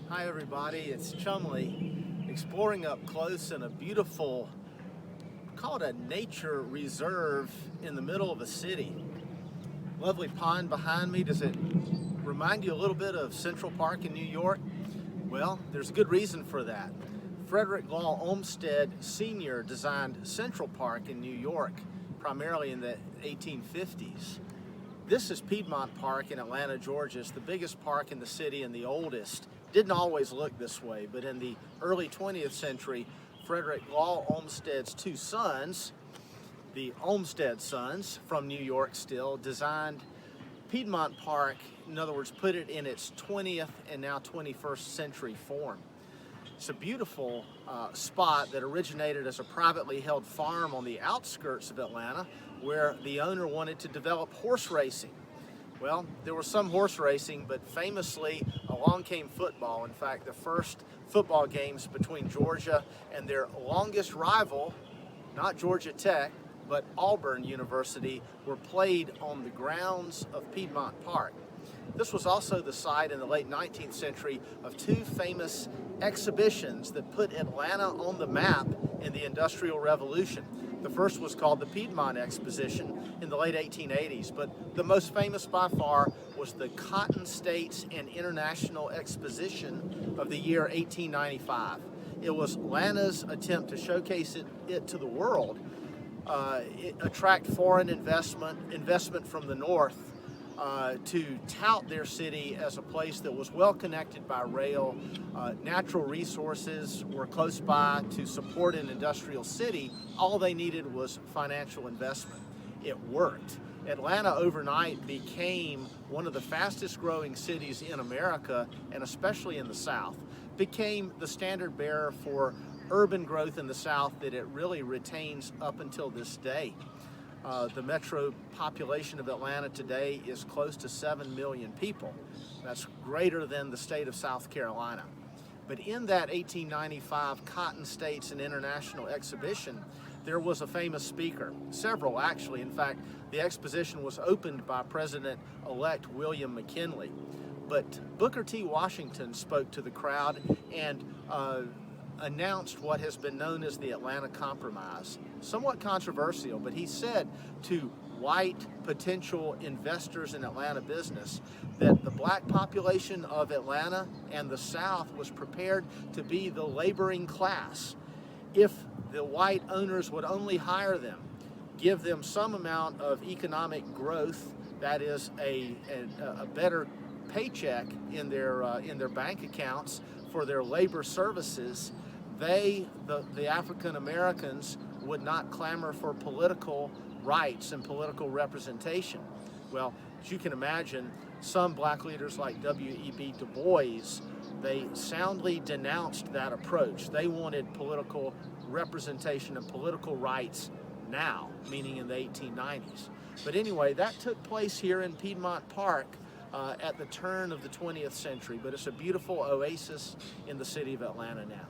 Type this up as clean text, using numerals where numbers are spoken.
Hi everybody, it's Chumley exploring up close in a beautiful, call it a nature reserve in the middle of a city. Lovely pond behind me. Does it remind you a little bit of Central Park in New York? Well, there's a good reason for that. Frederick Law Olmsted Sr. designed Central Park in New York, primarily in the 1850s. This is Piedmont Park in Atlanta, Georgia. It's the biggest park in the city and the oldest. Didn't always look this way, but in the early 20th century, Frederick Law Olmsted's two sons, the Olmsted sons from New York still, designed Piedmont Park, in other words, put it in its 20th and now 21st century form. It's a beautiful spot that originated as a privately held farm on the outskirts of Atlanta, where the owner wanted to develop horse racing. Well, there was some horse racing, but famously along came football. In fact, the first football games between Georgia and their longest rival, not Georgia Tech, but Auburn University, were played on the grounds of Piedmont Park. This was also the site in the late 19th century of two famous exhibitions that put Atlanta on the map in the Industrial Revolution. The first was called the Piedmont Exposition in the late 1880s, but the most famous by far was the Cotton States and International Exposition of the year 1895. It was Atlanta's attempt to showcase it to the world, attract foreign investment from the north, to tout their city as a place that was well connected by rail. Natural resources were close by to support an industrial city. All they needed was financial investment. It worked. Atlanta overnight became one of the fastest growing cities in America, and especially in the South. Became the standard bearer for urban growth in the South that it really retains up until this day. The metro population of Atlanta today is close to 7 million people. That's greater than the state of South Carolina. But in that 1895 Cotton States and International Exhibition, there was a famous speaker, several actually. In fact, the exposition was opened by President-elect William McKinley. But Booker T. Washington spoke to the crowd and announced what has been known as the Atlanta Compromise. Somewhat controversial, but he said to white potential investors in Atlanta business that the black population of Atlanta and the South was prepared to be the laboring class if the white owners would only hire them, give them some amount of economic growth, that is a better paycheck in their bank accounts for their labor services. The African Americans would not clamor for political rights and political representation. Well, as you can imagine, some black leaders like W.E.B. Du Bois, they soundly denounced that approach. They wanted political representation and political rights now, meaning in the 1890s. But anyway, that took place here in Piedmont Park at the turn of the 20th century, but it's a beautiful oasis in the city of Atlanta now.